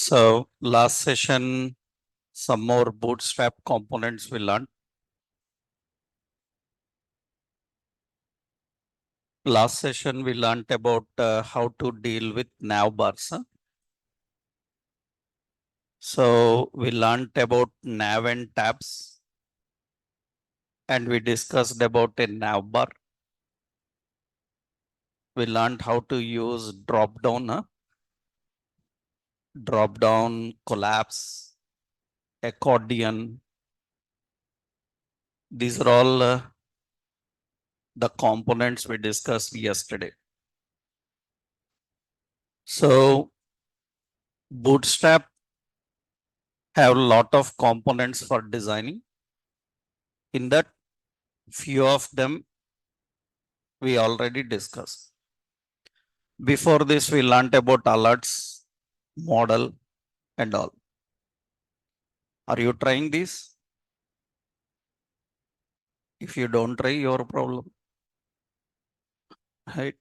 So last session, some more Bootstrap components we learned. Last session, we learned about how to deal with navbars. So we learned about nav and tabs, and we discussed about a navbar. We learned how to use drop down, collapse, accordion. These are all the components we discussed yesterday. So Bootstrap have a lot of components for designing. In that, few of them we already discussed. Before this, we learned about alerts, model, and all. Are you trying this? If you don't try, your problem. Right?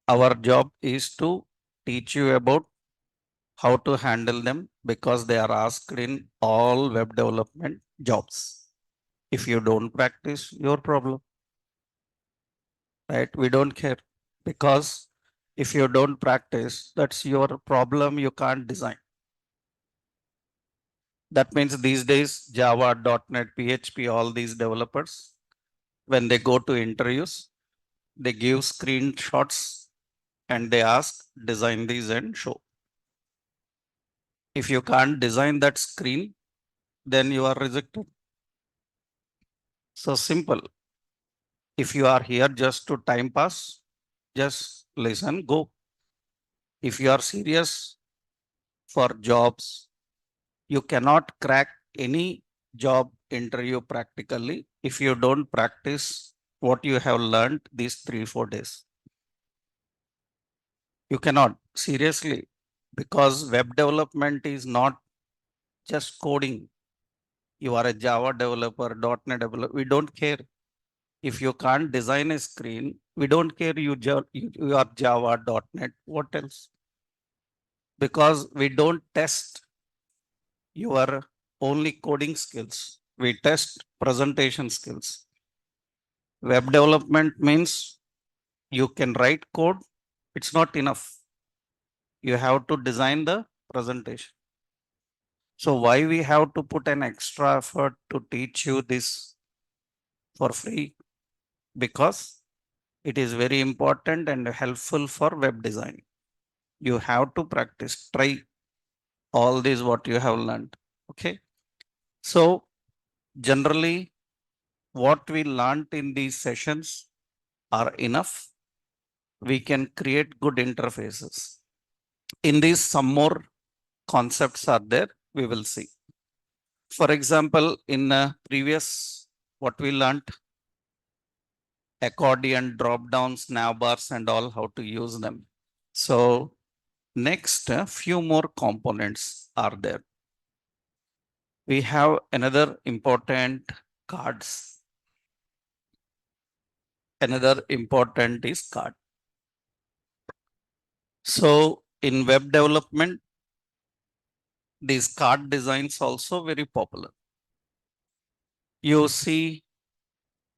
Our job is to teach you about how to handle them because they are asked in all web development jobs. If you don't practice, your problem. Right? We don't care because if you don't practice, that's your problem. You can't design. That means these days, Java, .NET, PHP, all these developers, when they go to interviews, they give screenshots and they ask, design these and show. If you can't design that screen, then you are rejected. So simple. If you are here just to time pass, just listen, go. If you are serious for jobs, you cannot crack any job interview practically if you don't practice what you have learned these 3-4 days. You cannot, seriously, because web development is not just coding. You are a Java developer, .NET developer, we don't care. If you can't design a screen, we don't care you are Java, .NET, what else? Because we don't test your only coding skills. We test presentation skills. Web development means you can write code. It's not enough. You have to design the presentation. So why we have to put an extra effort to teach you this for free? Because it is very important and helpful for web design. You have to practice, try all this what you have learned. Okay. So generally, what we learned in these sessions are enough. We can create good interfaces. In these, some more concepts are there. We will see. For example, in previous, what we learned, accordion, drop downs, nav bars, and all, how to use them. So next, a few more components are there. We have another important cards. Another important is card. So in web development, these card designs also very popular. You see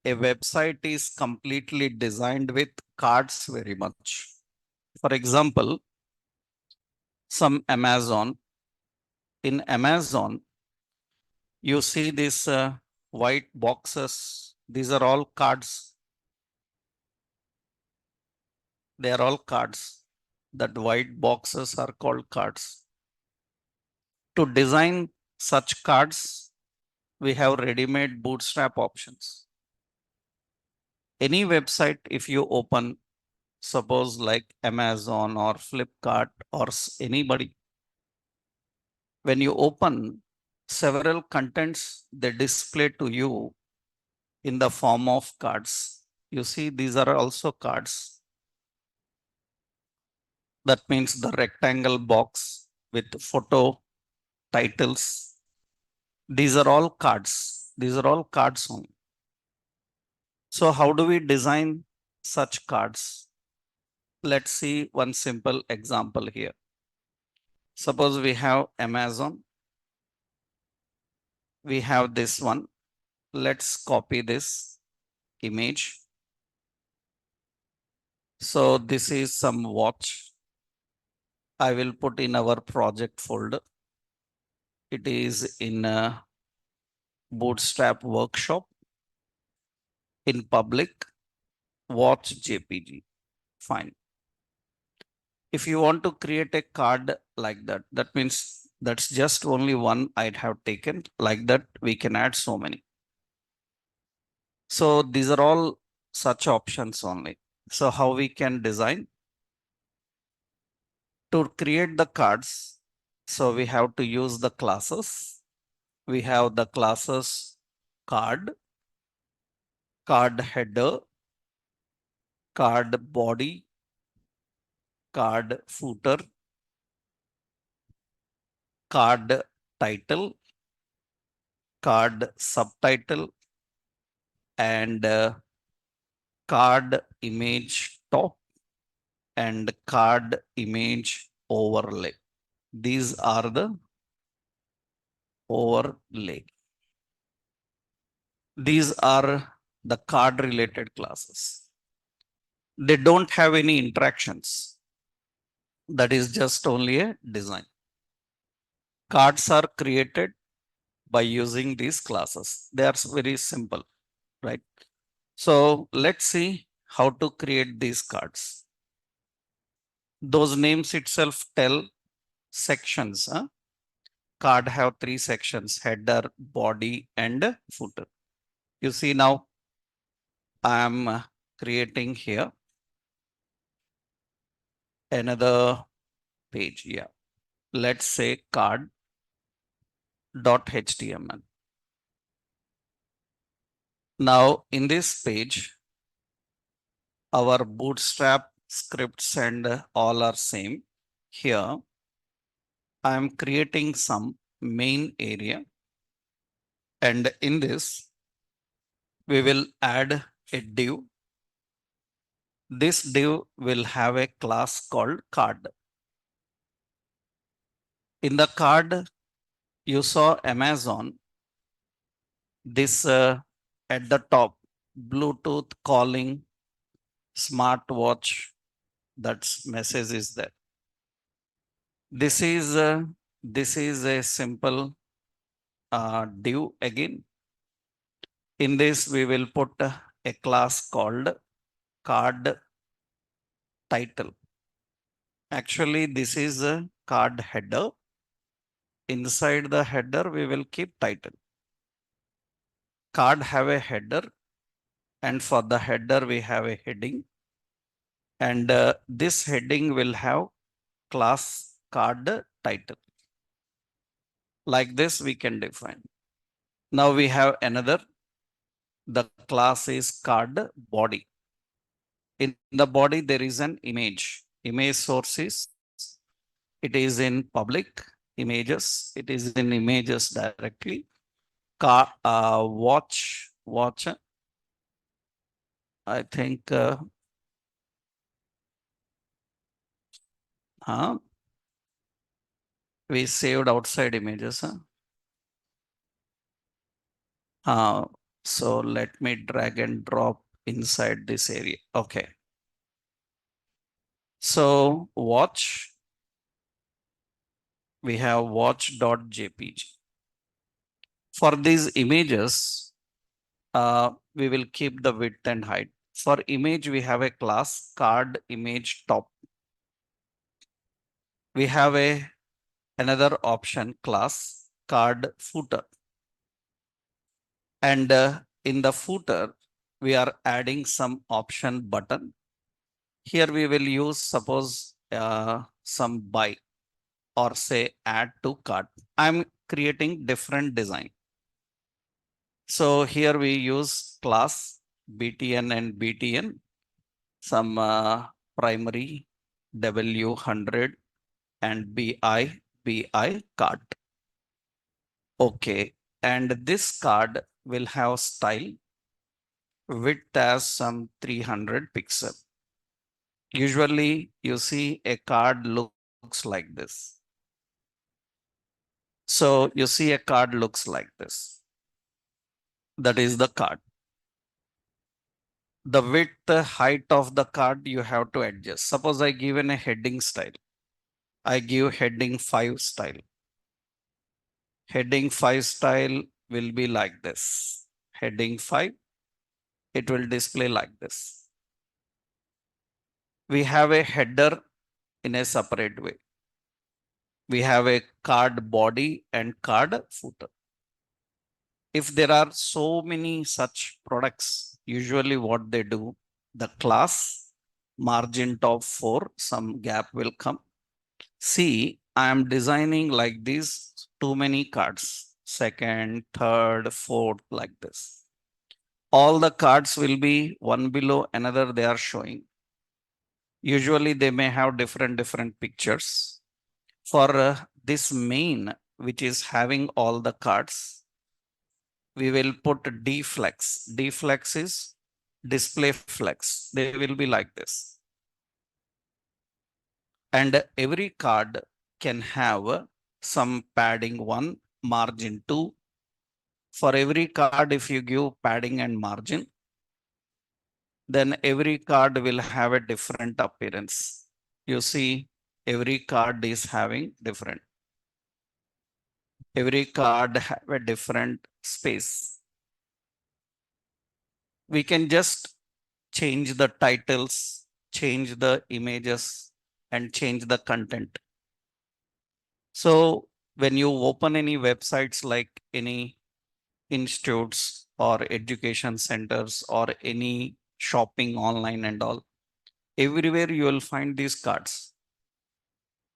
a website is completely designed with cards very much. For example, some Amazon. In Amazon, you see these white boxes. These are all cards. They are all cards. That white boxes are called cards. To design such cards, we have ready-made Bootstrap options. Any website, if you open, suppose like Amazon or Flipkart or anybody, when you open, several contents, they display to you in the form of cards. You see, these are also cards. That means the rectangle box with photo, titles. These are all cards. These are all cards only. So how do we design such cards? Let's see one simple example here. Suppose we have Amazon. We have this one. Let's copy this image. So this is some watch. I will put in our project folder. It is in a Bootstrap workshop in public watch JPG. Fine. If you want to create a card like that, that means that's just only one I'd have taken. Like that, we can add so many. So these are all such options only. So how we can design to create the cards? So we have to use the classes. We have the classes card, card header, card body, card footer, card title, card subtitle, and card image top and card image overlay. These are the overlay. These are the card related classes. They don't have any interactions. That is just only a design. Cards are created by using these classes. They are very simple, right? So let's see how to create these cards. Those names itself tell sections. Card have three sections: header, body, and footer. You see now I am creating here another page. Yeah. Let's say card.html. Now in this page, our Bootstrap scripts and all are same. Here, I am creating some main area. And in this, we will add a div. This div will have a class called card. In the card, you saw Amazon. This at the top, Bluetooth calling, smartwatch, that message is there. This is a simple div again. In this, we will put a class called card title. Actually, this is a card header. Inside the header, we will keep title. Card have a header, and for the header, we have a heading. And this heading will have class card title. Like this, we can define. Now we have another. The class is card body. In the body, there is an image. Image sources. It is in public images. It is in images directly. Watch. I think we saved outside images. So let me drag and drop inside this area. Okay. So watch. We have watch.jpg. For these images, we will keep the width and height. For image, we have a class card image top. We have another option class card footer. And in the footer, we are adding some option button. Here we will use suppose some buy or say add to cart. I'm creating different design. So here we use class BTN and BTN, some primary W100 and BI card. Okay. And this card will have style width as some 300 pixel. Usually you see a card looks like this. So you see a card looks like this. That is the card. The width, the height of the card you have to adjust. Suppose I given a heading style. I give heading 5 style. Heading 5 style will be like this. Heading 5, it will display like this. We have a header in a separate way. We have a card body and card footer. If there are so many such products, usually what they do, the class margin top 4, some gap will come. See, I am designing like this, too many cards, second, third, fourth, like this. All the cards will be one below another they are showing. Usually they may have different pictures. For this main, which is having all the cards, we will put deflex. Deflex is display flex. They will be like this. And every card can have some padding 1, margin 2. For every card, if you give padding and margin, then every card will have a different appearance. You see, every card is having different. Every card have a different space. We can just change the titles, change the images, and change the content. So when you open any websites like any institutes or education centers or any shopping online and all, everywhere you will find these cards.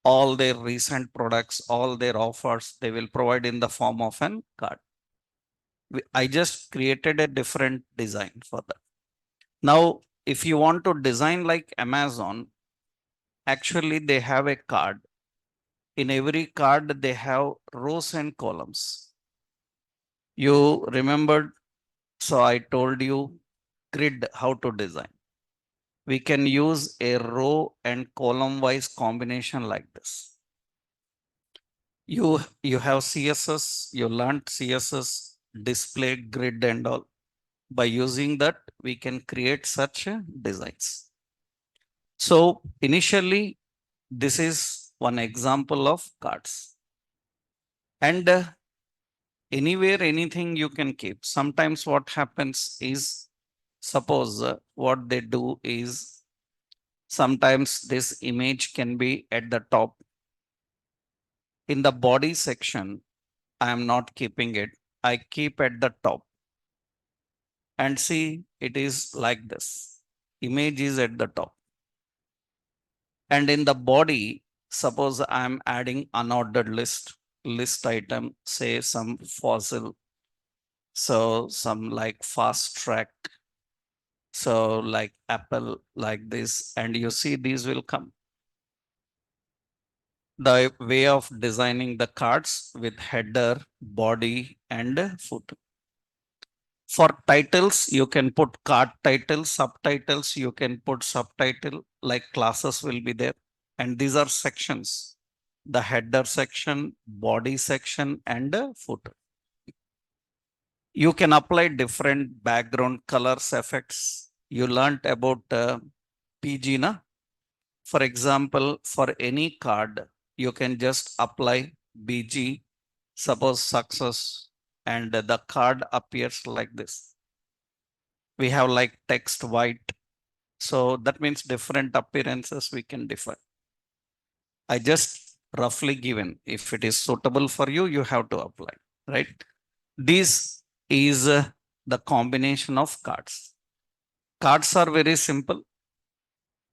All their recent products, all their offers, they will provide in the form of an card. I just created a different design for that. Now, if you want to design like Amazon, actually they have a card. In every card, they have rows and columns. You remembered, so I told you grid how to design. We can use a row and column wise combination like this. You have CSS, you learned CSS, display grid and all. By using that, we can create such designs. So initially, this is one example of cards. And anywhere, anything you can keep. Sometimes what happens is, suppose what they do is, sometimes this image can be at the top. In the body section, I am not keeping it. I keep at the top. And see, it is like this. Image is at the top. And in the body, suppose I'm adding unordered list item, say some fossil. So some like fast track. So like Apple, like this, and you see these will come. The way of designing the cards with header, body, and footer. For titles, you can put card title, subtitles, you can put subtitle, like classes will be there. And these are sections, the header section, body section, and footer. You can apply different background colors effects. You learned about PG, na? For example, for any card, you can just apply BG, suppose success, and the card appears like this. We have like text white. So that means different appearances we can define. I just roughly given. If it is suitable for you, you have to apply, right? This is the combination of cards. Cards are very simple,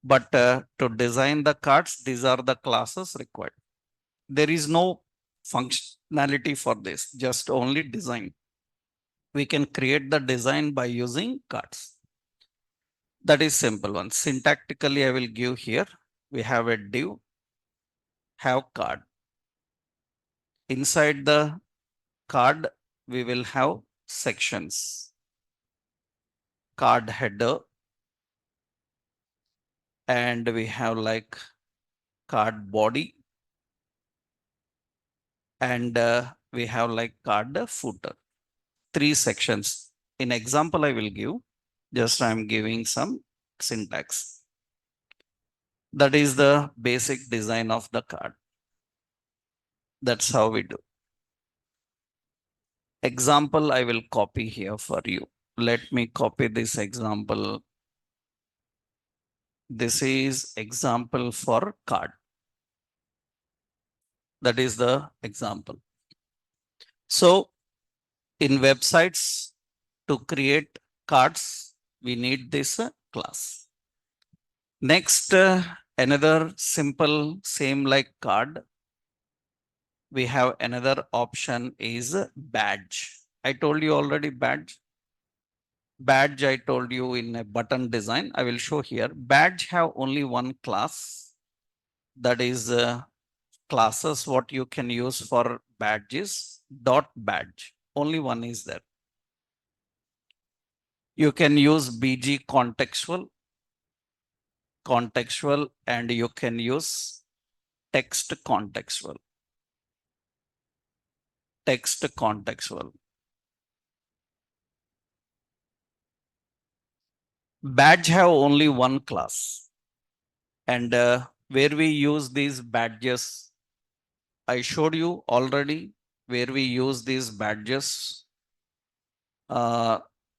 but to design the cards, these are the classes required. There is no functionality for this, just only design. We can create the design by using cards. That is simple one. Syntactically, I will give here. We have a div, have card. Inside the card, we will have sections. Card header. And we have like card body, and we have like card footer, 3 sections. In example, I will give, just I'm giving some syntax. That is the basic design of the card. That's how we do. Example, I will copy here for you. Let me copy this example. This is example for card. That is the example. So in websites, to create cards, we need this class. Next, another simple, same like card, we have another option is badge. I told you already badge. Badge I told you in a button design. I will show here. Badge have only one class. That is classes what you can use for badges. Dot badge. Only one is there. You can use BG contextual, and you can use text contextual. Text contextual. Badge have only one class, and where we use these badges, I showed you already where we use these badges.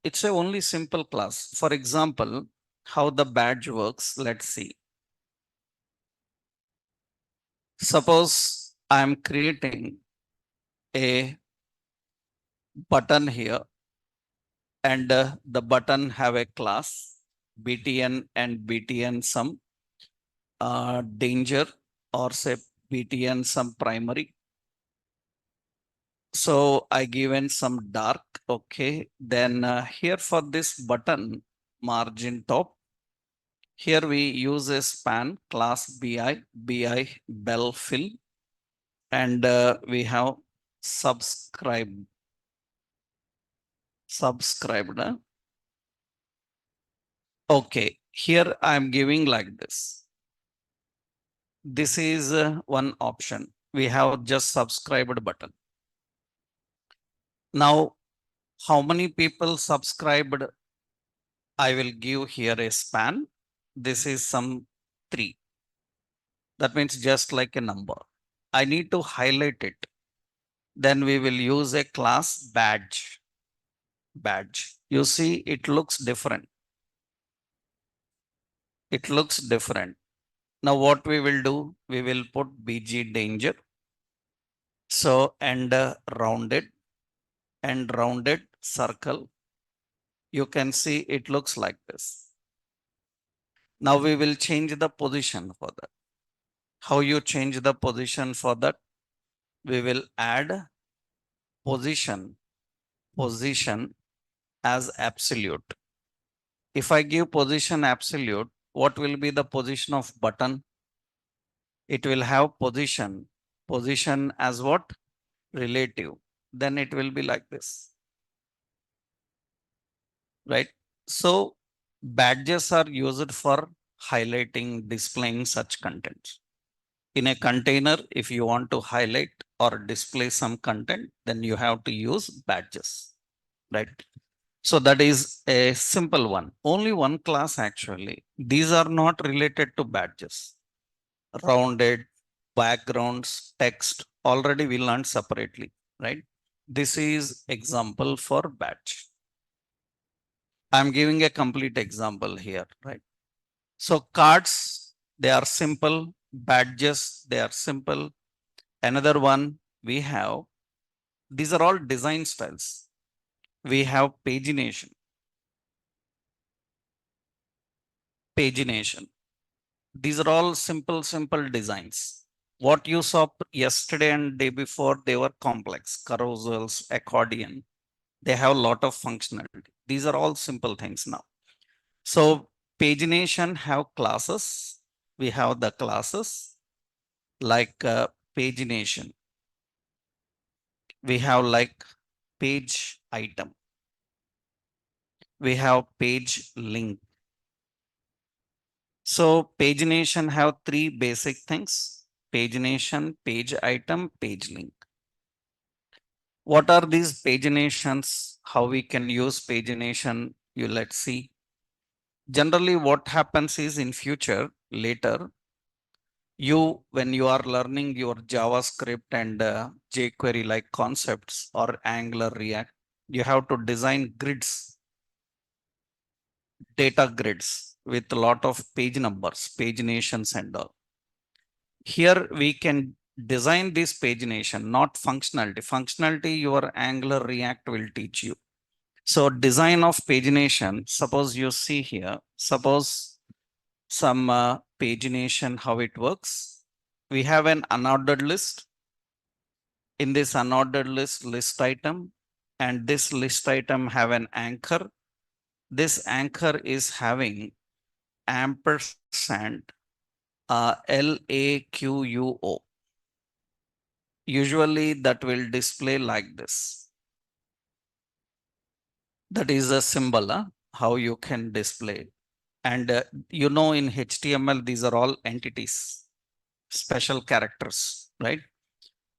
It's a only simple class. For example, how the badge works, let's see. Suppose I'm creating a button here, and the button have a class BTN and BTN some danger, or say BTN some primary. So I given some dark. Okay. Then here for this button margin top, here we use a span class BI bell fill, and we have subscribed. Okay. Here I'm giving like this. This is one option. We have just subscribed button. Now, how many people subscribed? I will give here a span. This is some 3. That means just like a number. I need to highlight it. Then we will use a class badge. Badge. You see, it looks different. It looks different. Now what we will do? We will put BG danger. So, and rounded circle. You can see it looks like this. Now we will change the position for that. How you change the position for that? We will add position as absolute. If I give position absolute, what will be the position of button? It will have position as what? Relative. Then it will be like this, right? So badges are used for highlighting, displaying such content. In a container, if you want to highlight or display some content, then you have to use badges, right? So that is a simple one. Only one class actually. These are not related to badges. Rounded, backgrounds, text, already we learned separately, right? This is example for badge. I'm giving a complete example here, right? So cards, they are simple. Badges, they are simple. Another one we have, these are all design styles. We have pagination. These are all simple designs. What you saw yesterday and day before, they were complex. Carousels, accordion, they have a lot of functionality. These are all simple things now. So pagination have classes. We have the classes like pagination. We have like page item. We have page link. So pagination have 3 basic things: pagination, page item, page link. What are these paginations? How we can use pagination? Let's see. Generally, what happens is in future, later, when you are learning your JavaScript and jQuery like concepts or Angular React, you have to design grids, data grids with a lot of page numbers, paginations and all. Here we can design this pagination, not functionality. Functionality, your Angular React will teach you. So design of pagination, suppose you see here, suppose some pagination, how it works. We have an unordered list. In this unordered list item, and this list item have an anchor. This anchor is having ampersand LAQUO. Usually that will display like this. That is a symbol, how you can display. And in HTML, these are all entities, special characters, right?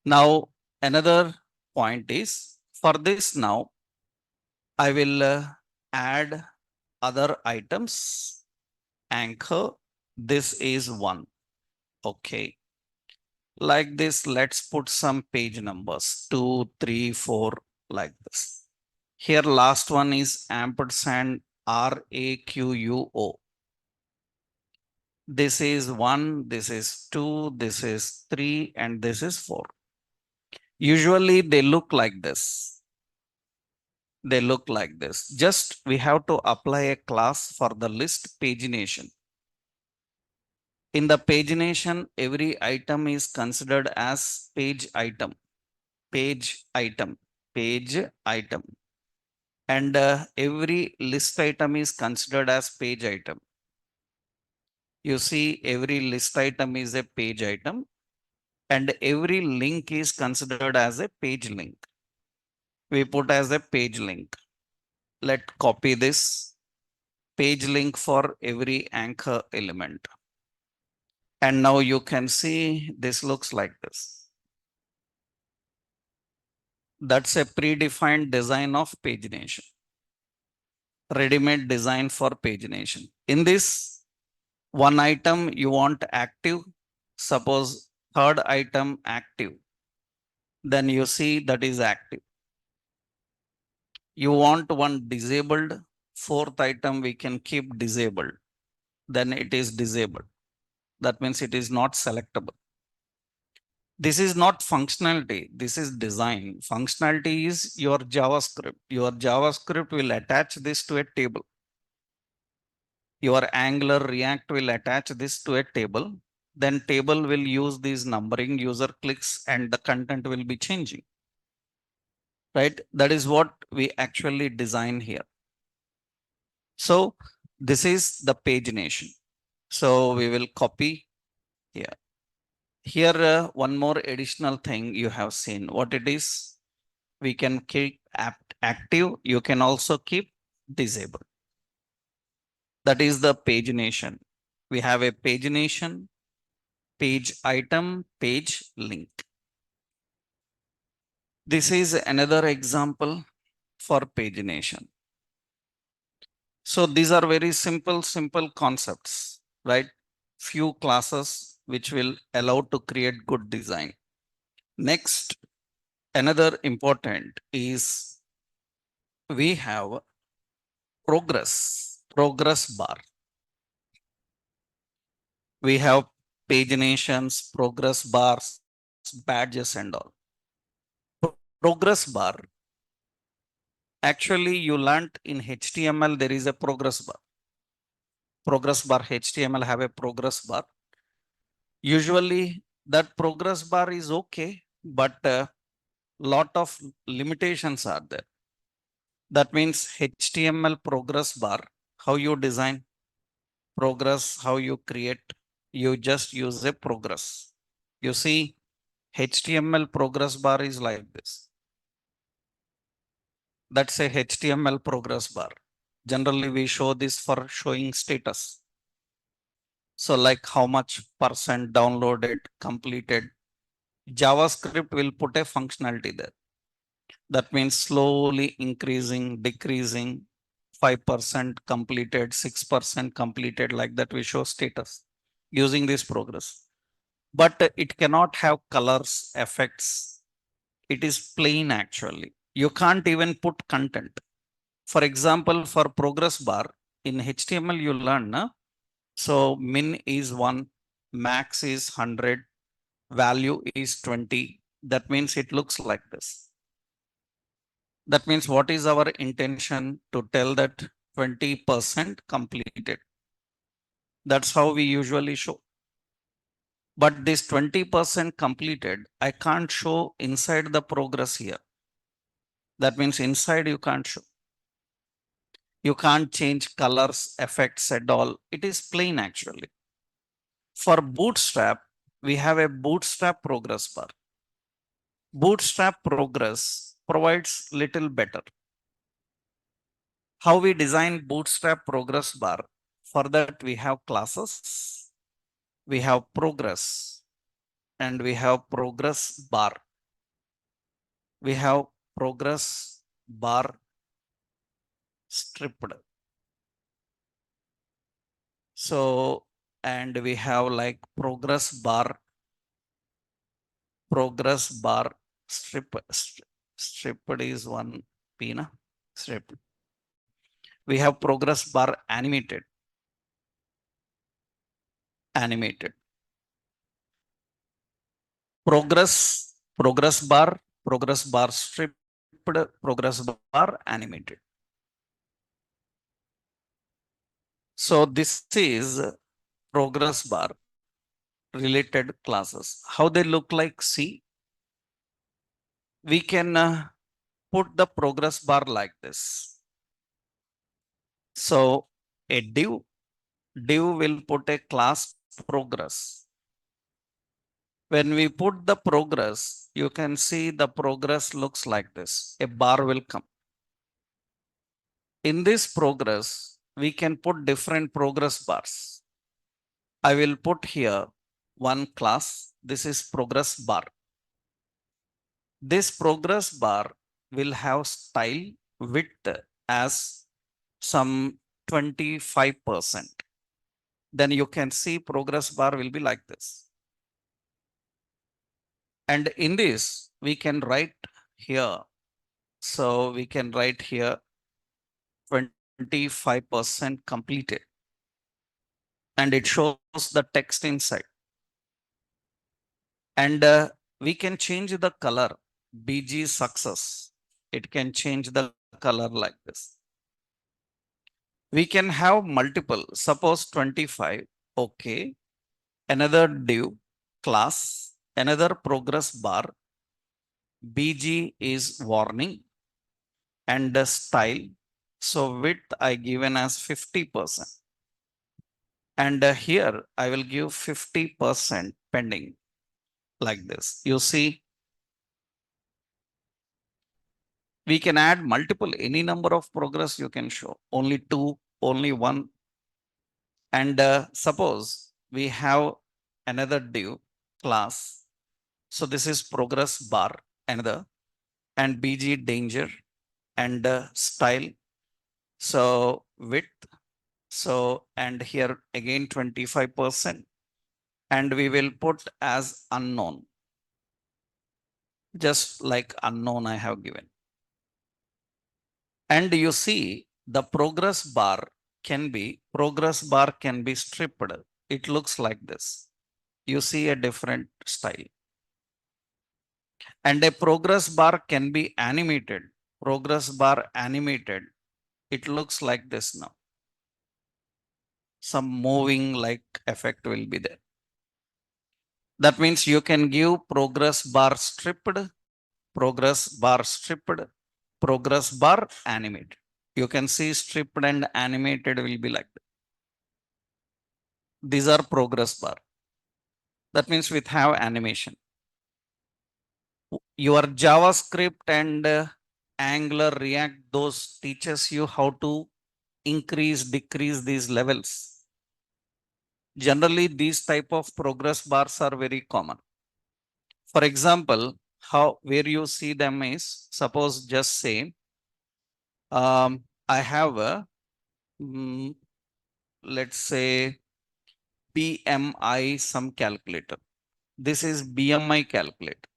Now, another point is for this now, I will add other items, anchor. This is one. Okay. Like this, let's put some page numbers 2, 3, 4, like this. Here, last one is ampersand RAQUO. This is 1, this is 2, this is 3, and this is 4. Usually they look like this. They look like this. Just we have to apply a class for the list pagination. In the pagination, every item is considered as page item, page item, page item. And every list item is considered as page item. You see, every list item is a page item, and every link is considered as a page link. We put as a page link. Let's copy this page link for every anchor element. And now you can see this looks like this. That's a predefined design of pagination. Ready-made design for pagination. In this one item you want active, suppose third item active, then you see that is active. You want one disabled, fourth item we can keep disabled, then it is disabled. That means it is not selectable. This is not functionality, this is design. Functionality is your JavaScript. Your JavaScript will attach this to a table. Your Angular React will attach this to a table. Then table will use these numbering, user clicks, and the content will be changing. Right? That is what we actually design here. So this is the pagination. So we will copy here. Here, one more additional thing you have seen. What it is, we can keep active. You can also keep disabled. That is the pagination. We have a pagination, page item, page link. This is another example for pagination. So these are very simple concepts, right? Few classes which will allow to create good design. Next, another important is we have progress bar. We have paginations, progress bars, badges and all. Progress bar. Actually, you learned in HTML, there is a progress bar. Progress bar, HTML have a progress bar. Usually that progress bar is okay, but lot of limitations are there. That means HTML progress bar, how you design progress, how you create, you just use a progress. You see, HTML progress bar is like this. That's a HTML progress bar. Generally, we show this for showing status. So like how much percent downloaded, completed. JavaScript will put a functionality there. That means slowly increasing, decreasing, 5% completed, 6% completed, like that we show status using this progress. But it cannot have colors, effects. It is plain actually. You can't even put content. For example, for progress bar in HTML, you learn, na? So min is 1, max is 100, value is 20. That means it looks like this. That means what is our intention to tell that 20% completed. That's how we usually show. But this 20% completed, I can't show inside the progress here. That means inside you can't show. You can't change colors, effects at all. It is plain actually. For Bootstrap, we have a Bootstrap progress bar. Bootstrap progress provides little better. How we design Bootstrap progress bar? For that, we have classes, we have progress, and we have progress bar. We have progress bar stripped. So, and we have like progress bar stripped is one pina stripped. We have progress bar animated. Progress bar stripped, progress bar animated. So this is progress bar related classes. How they look like? See, we can put the progress bar like this. So a div will put a class progress. When we put the progress, you can see the progress looks like this. A bar will come. In this progress, we can put different progress bars. I will put here one class. This is progress bar. This progress bar will have style width as some 25%. Then you can see progress bar will be like this. And in this, we can write here. So we can write here 25% completed. And it shows the text inside. And we can change the color, BG success. It can change the color like this. We can have multiple, suppose 25, okay. Another div class, another progress bar, BG is warning, and the style. So width I given as 50%. And here I will give 50% pending like this. You see, we can add multiple, any number of progress you can show, only 2, only 1. And suppose we have another div class. So this is progress bar, another, and BG danger, and style. So width. So, and here again 25%. And we will put as unknown. Just like unknown I have given. And you see the progress bar can be stripped. It looks like this. You see a different style. And a progress bar can be animated. Progress bar animated. It looks like this now. Some moving like effect will be there. That means you can give progress bar stripped, progress bar stripped, progress bar animated. You can see stripped and animated will be like that. These are progress bar. That means we have animation. Your JavaScript and Angular, React, those teaches you how to increase, decrease these levels. Generally, these type of progress bars are very common. For example, where you see them is, suppose just say, I have a, let's say BMI some calculator. This is BMI calculator.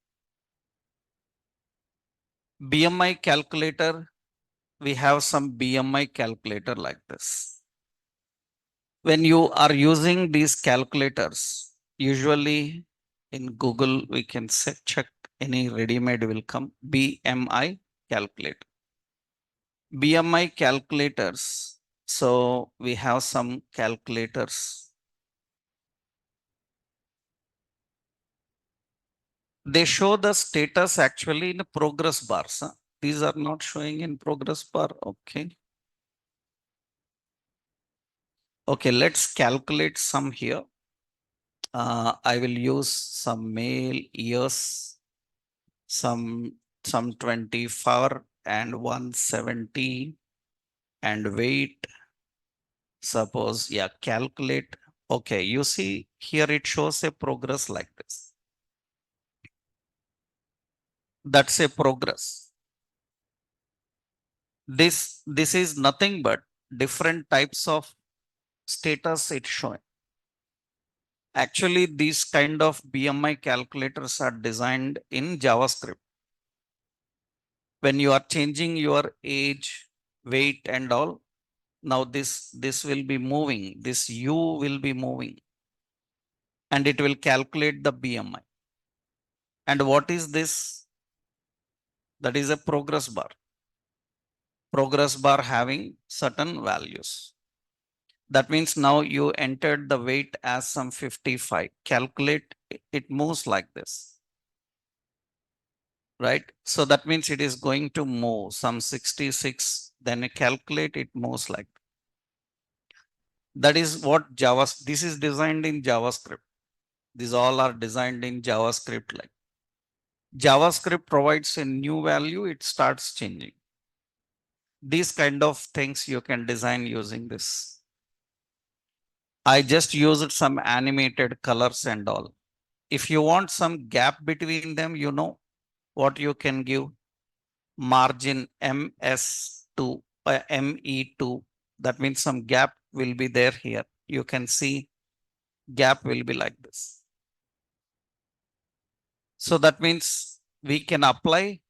BMI calculator, we have some BMI calculator like this. When you are using these calculators, usually in Google, we can check any ready-made will come BMI calculator. BMI calculators. So we have some calculators. They show the status actually in the progress bars. Huh? These are not showing in progress bar. Okay. Okay, let's calculate some here. I will use some male years, some 24 and 170 and weight. Suppose, yeah, calculate. Okay, you see here it shows a progress like this. That's a progress. This is nothing but different types of status it's showing. Actually, these kind of BMI calculators are designed in JavaScript. When you are changing your age, weight and all, now this will be moving, this U will be moving and it will calculate the BMI. And what is this? That is a progress bar. Progress bar having certain values. That means now you entered the weight as some 55. Calculate, it moves like this. Right? So that means it is going to move some 66. Then you calculate, it moves like that. Is what this is designed in JavaScript. These all are designed in JavaScript. Like JavaScript provides a new value, it starts changing. These kind of things you can design using this. I just used some animated colors and all. If you want some gap between them, you know what you can give? Margin MS2, ME2. That means some gap will be there here. You can see gap will be like this. So that means we can apply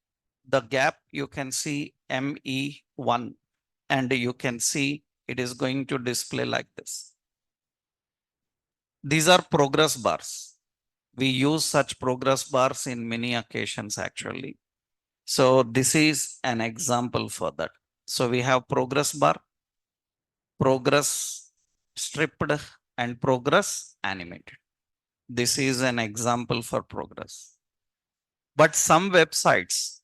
the gap. You can see ME1 and you can see it is going to display like this. These are progress bars. We use such progress bars in many occasions actually. So this is an example for that. So we have progress bar, progress stripped and progress animated. This is an example for progress. But some websites,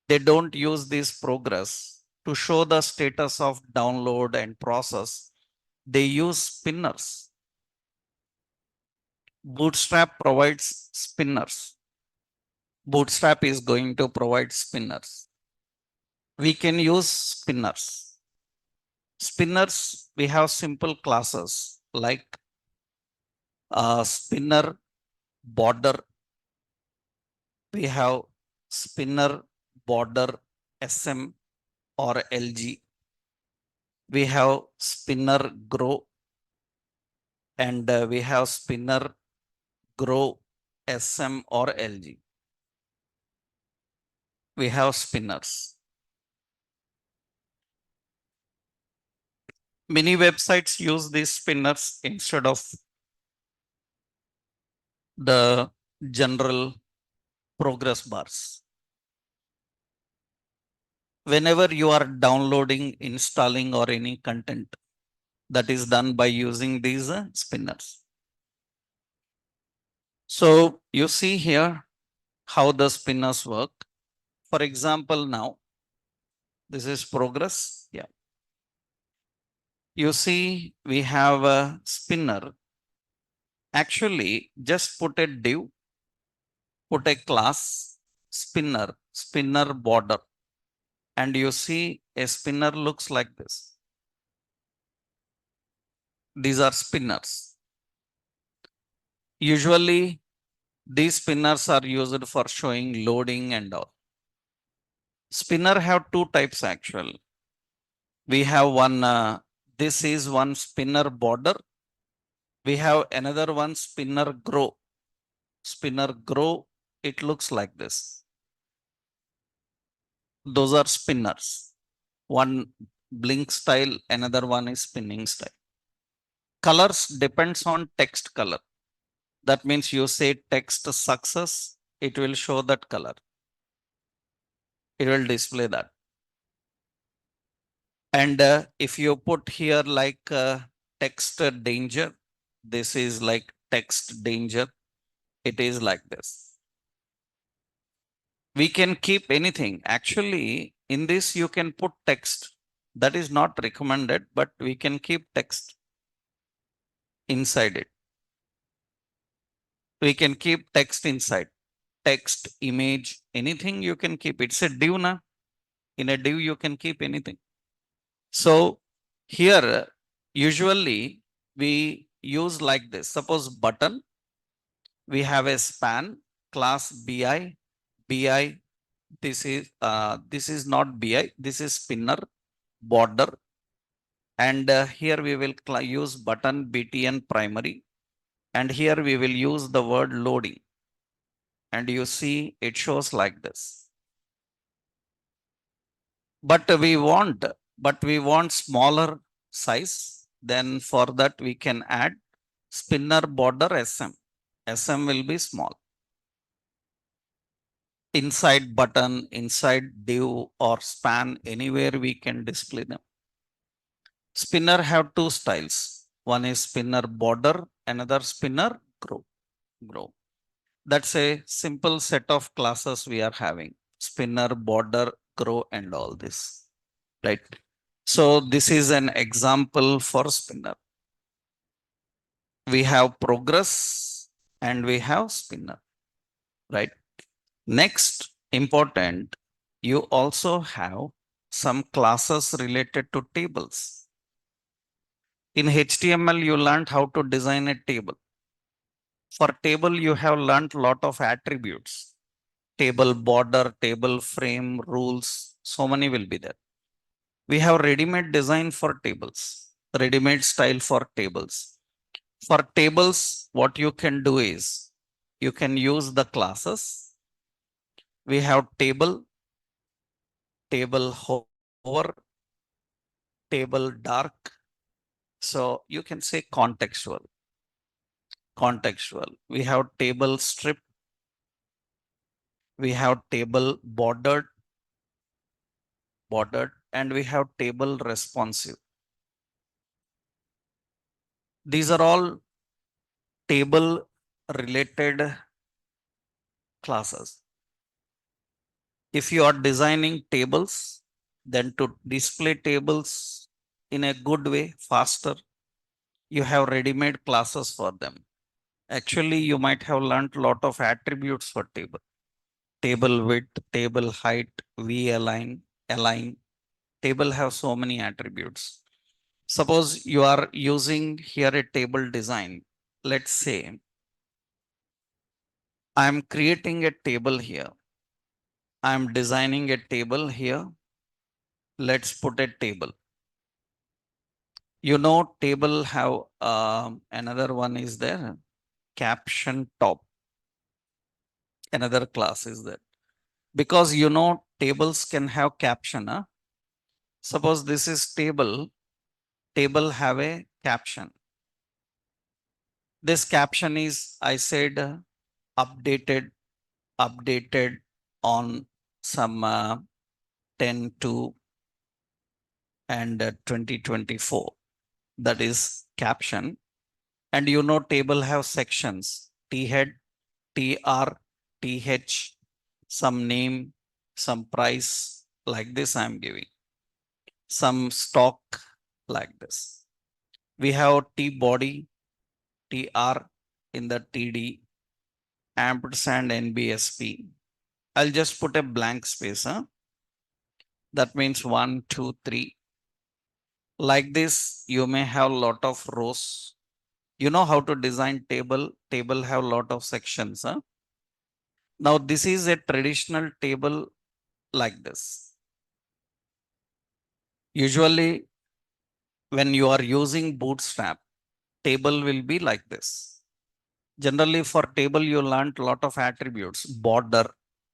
they don't use this progress to show the status of download and process. They use spinners. Bootstrap provides spinners. Bootstrap is going to provide spinners. We can use spinners. Spinners, we have simple classes like spinner border. We have spinner border SM or LG. We have spinner grow and we have spinner grow SM or LG. We have spinners. Many websites use these spinners instead of the general progress bars. Whenever you are downloading, installing or any content, that is done by using these spinners. So you see here how the spinners work. For example, now this is progress. Yeah. You see we have a spinner. Actually, just put a div, put a class spinner border, and you see a spinner looks like this. These are spinners. Usually These spinners are used for showing loading and all. Spinner have two types actual. We have one, this is one spinner border. We have another one spinner grow. Spinner grow, it looks like this. Those are spinners. One blink style, another one is spinning style. Colors depends on text color. That means you say text success, it will show that color. It will display that. And if you put here like text danger, this is like text danger. It is like this. We can keep anything. Actually, in this, you can put text. That is not recommended, but we can keep text inside it. We can keep text inside. Text, image, anything you can keep. It's a div na. In a div, you can keep anything. So here, usually we use like this. Suppose button, we have a span class BI. BI, this is not BI. This is spinner border. And here we will use button BTN primary. And here we will use the word loading. And you see it shows like this. But we want smaller size. Then for that we can add spinner border SM. SM will be small. Inside button, inside div or span, anywhere we can display them. Spinner have two styles. One is spinner border, another spinner grow. That's a simple set of classes we are having. Spinner, border, grow, and all this. Right. So this is an example for spinner. We have progress and we have spinner. Right. Next, important, you also have some classes related to tables. In HTML, you learned how to design a table. For table, you have learned lot of attributes. Table border, table frame, rules, so many will be there. We have ready-made design for tables, ready-made style for tables. For tables, what you can do is, you can use the classes. We have table, table hover, table dark. So you can say contextual. Contextual. We have table strip. We have table bordered, and we have table responsive. These are all table related classes. If you are designing tables, then to display tables in a good way, faster, you have ready-made classes for them. Actually, you might have learned a lot of attributes for table. Table width, table height, v-align, align. Table have so many attributes. Suppose you are using here a table design. Let's say I'm creating a table here. I'm designing a table here. Let's put a table. You know, table have another one is there. Caption top. Another class is there. Because you know, tables can have caption. Huh? Suppose this is table. Table have a caption. This caption is, I said, updated on some 10/2 and 2024. That is caption. And you know, table have sections, T head, TR, TH, some name, some price, like this I'm giving. Some stock, like this. We have T body, TR in the TD, ampersand NBSP. I'll just put a blank space. Huh? That means 1, 2, 3. Like this, you may have a lot of rows. You know how to design table. Table have a lot of sections. Huh? Now this is a traditional table like this. Usually when you are using Bootstrap, table will be like this. Generally for table, you learned a lot of attributes, border,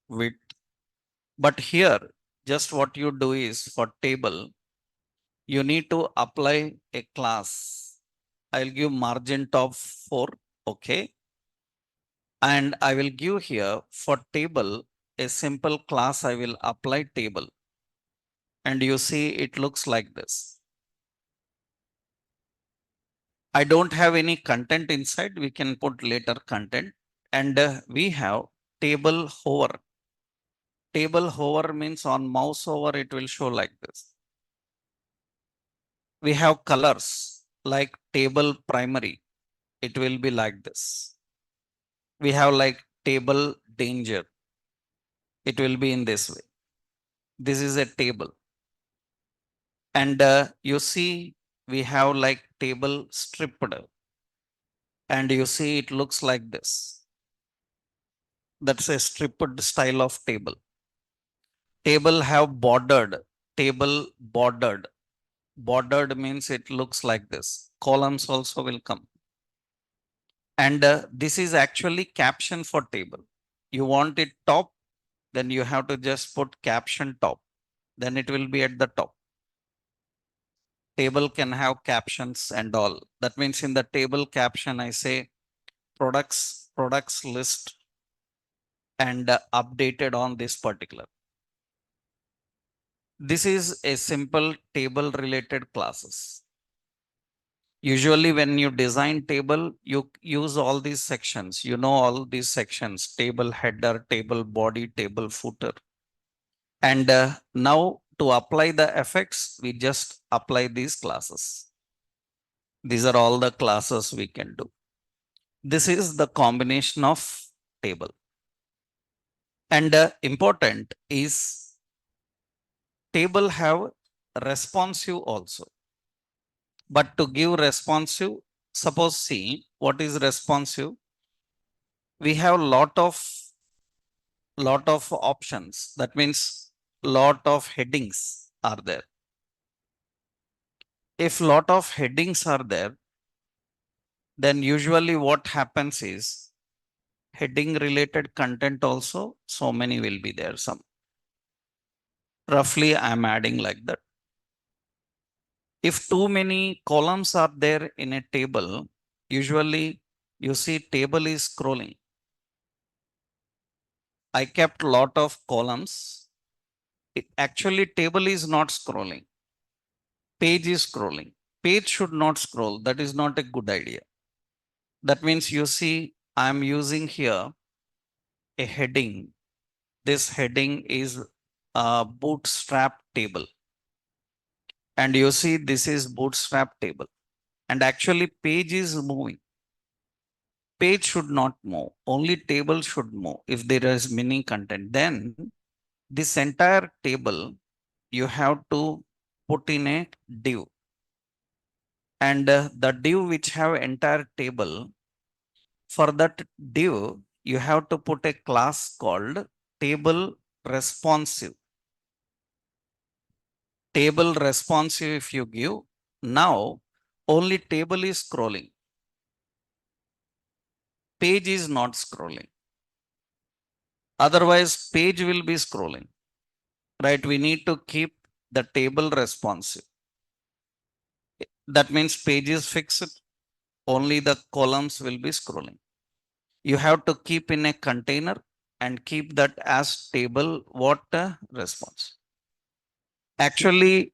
width. But here, just what you do is for table, you need to apply a class. I'll give margin top 4. Okay. And I will give here for table a simple class. I will apply table. And you see it looks like this. I don't have any content inside. We can put later content. And we have table hover. Table hover means on mouse over, it will show like this. We have colors like table primary. It will be like this. We have like table danger. It will be in this way. This is a table. And you see, we have like table stripped. And you see, it looks like this. That's a stripped style of table. Table have bordered. Table bordered. Bordered means it looks like this. Columns also will come. And this is actually caption for table. You want it top, then you have to just put caption top. Then it will be at the top. Table can have captions and all. That means in the table caption, I say products list and updated on this particular. This is a simple table related classes. Usually when you design table, you use all these sections. You know all these sections, table header, table body, table footer. And now to apply the effects, we just apply these classes. These are all the classes we can do. This is the combination of table. And important is table have responsive also. But to give responsive, suppose see what is responsive. We have lot of options. That means lot of headings are there. If lot of headings are there, then usually what happens is heading related content also so many will be there. Some roughly I'm adding like that. If too many columns are there in a table, usually you see table is scrolling. I kept lot of columns. Actually table is not scrolling. Page is scrolling. Page should not scroll. That is not a good idea. That means you see I'm using here a heading. This heading is a bootstrap table. And you see this is bootstrap table. And actually page is moving. Page should not move. Only table should move if there is many content. Then this entire table you have to put in a div. And the div which have entire table, for that div, you have to put a class called table responsive. Table responsive if you give, now only table is scrolling. Page is not scrolling. Otherwise, page will be scrolling. Right? We need to keep the table responsive. That means page is fixed. Only the columns will be scrolling. You have to keep in a container and keep that as table what response. Actually,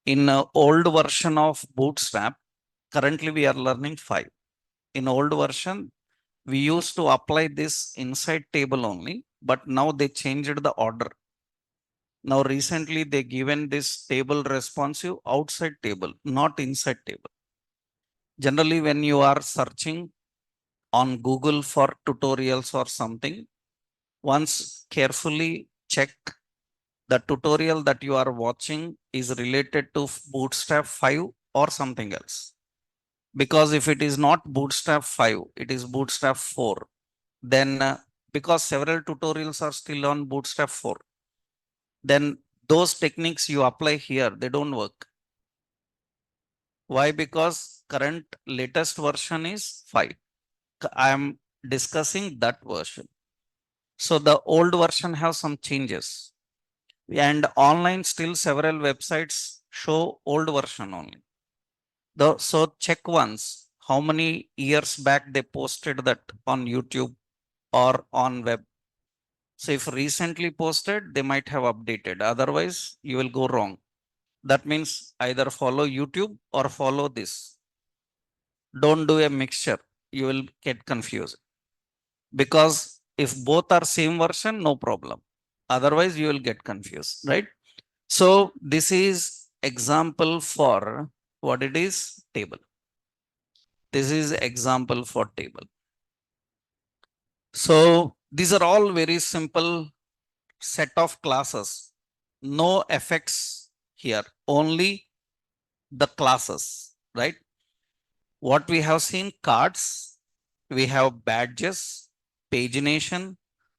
in an old version of Bootstrap, currently we are learning 5. In old version, we used to apply this inside table only, but now they changed the order. Now recently they given this table responsive outside table, not inside table. Generally, when you are searching on Google for tutorials or something, once carefully check the tutorial that you are watching is related to Bootstrap 5 or something else. Because if it is not Bootstrap 5, it is Bootstrap 4, then because several tutorials are still on Bootstrap 4. Then those techniques you apply here, they don't work. Why? Because current latest version is 5. I am discussing that version. So the old version has some changes. And online still several websites show old version only. So check once how many years back they posted that on YouTube or on web. So if recently posted, they might have updated. Otherwise, you will go wrong. That means either follow YouTube or follow this. Don't do a mixture. You will get confused. Because if both are same version, no problem. Otherwise, you will get confused, right? So this is example for what it is, table. This is example for table. So these are all very simple set of classes. No effects here, only the classes, right? What we have seen, cards, we have badges, pagination,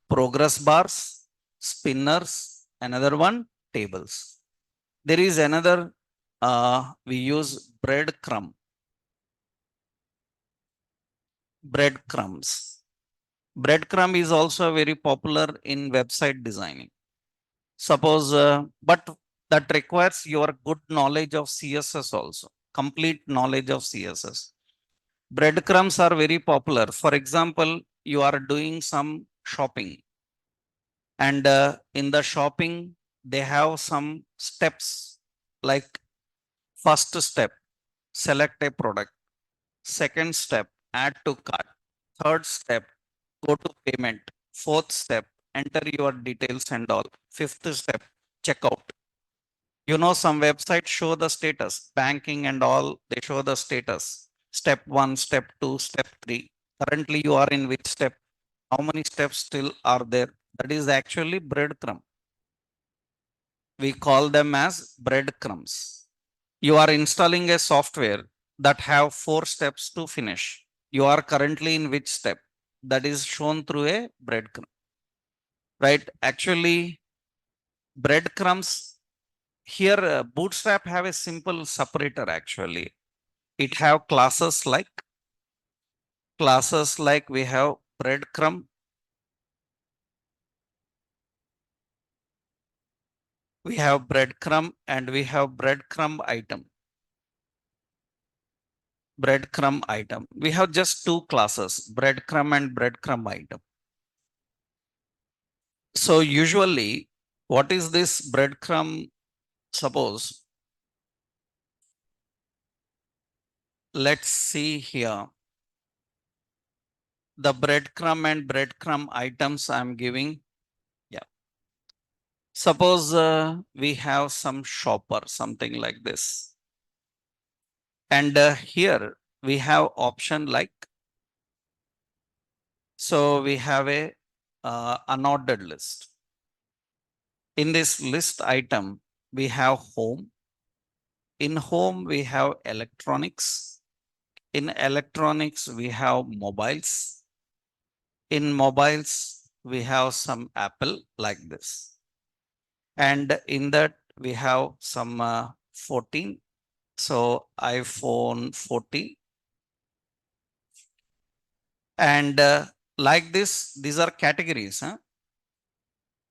progress bars, spinners, another one, tables. There is another, we use breadcrumbs. Breadcrumb is also very popular in website designing. Suppose, but that requires your good knowledge of CSS also, complete knowledge of CSS. Breadcrumbs are very popular. For example, you are doing some shopping, and in the shopping, they have some steps like first step, select a product. Second step, add to cart. Third step, go to payment. Fourth step, enter your details and all. Fifth step, checkout. You know, some websites show the status, banking and all, they show the status. Step 1, step 2, step 3. Currently, you are in which step? How many steps still are there? That is actually breadcrumb. We call them as breadcrumbs. You are installing a software that have 4 steps to finish. You are currently in which step? That is shown through a breadcrumb, right? Actually, breadcrumbs here, Bootstrap have a simple separator actually. It have classes like we have breadcrumb, we have breadcrumb, and we have breadcrumb item. Breadcrumb item. We have just 2 classes, breadcrumb and breadcrumb item. So usually, what is this breadcrumb? Suppose, let's see here. The breadcrumb and breadcrumb items I'm giving. Yeah. Suppose we have some shopper, something like this. And here we have option like, so we have a unordered list. In this list item, we have home. In home, we have electronics. In electronics, we have mobiles. In mobiles, we have some Apple like this. And in that, we have some 14. So iPhone 14. And like this, these are categories. Huh?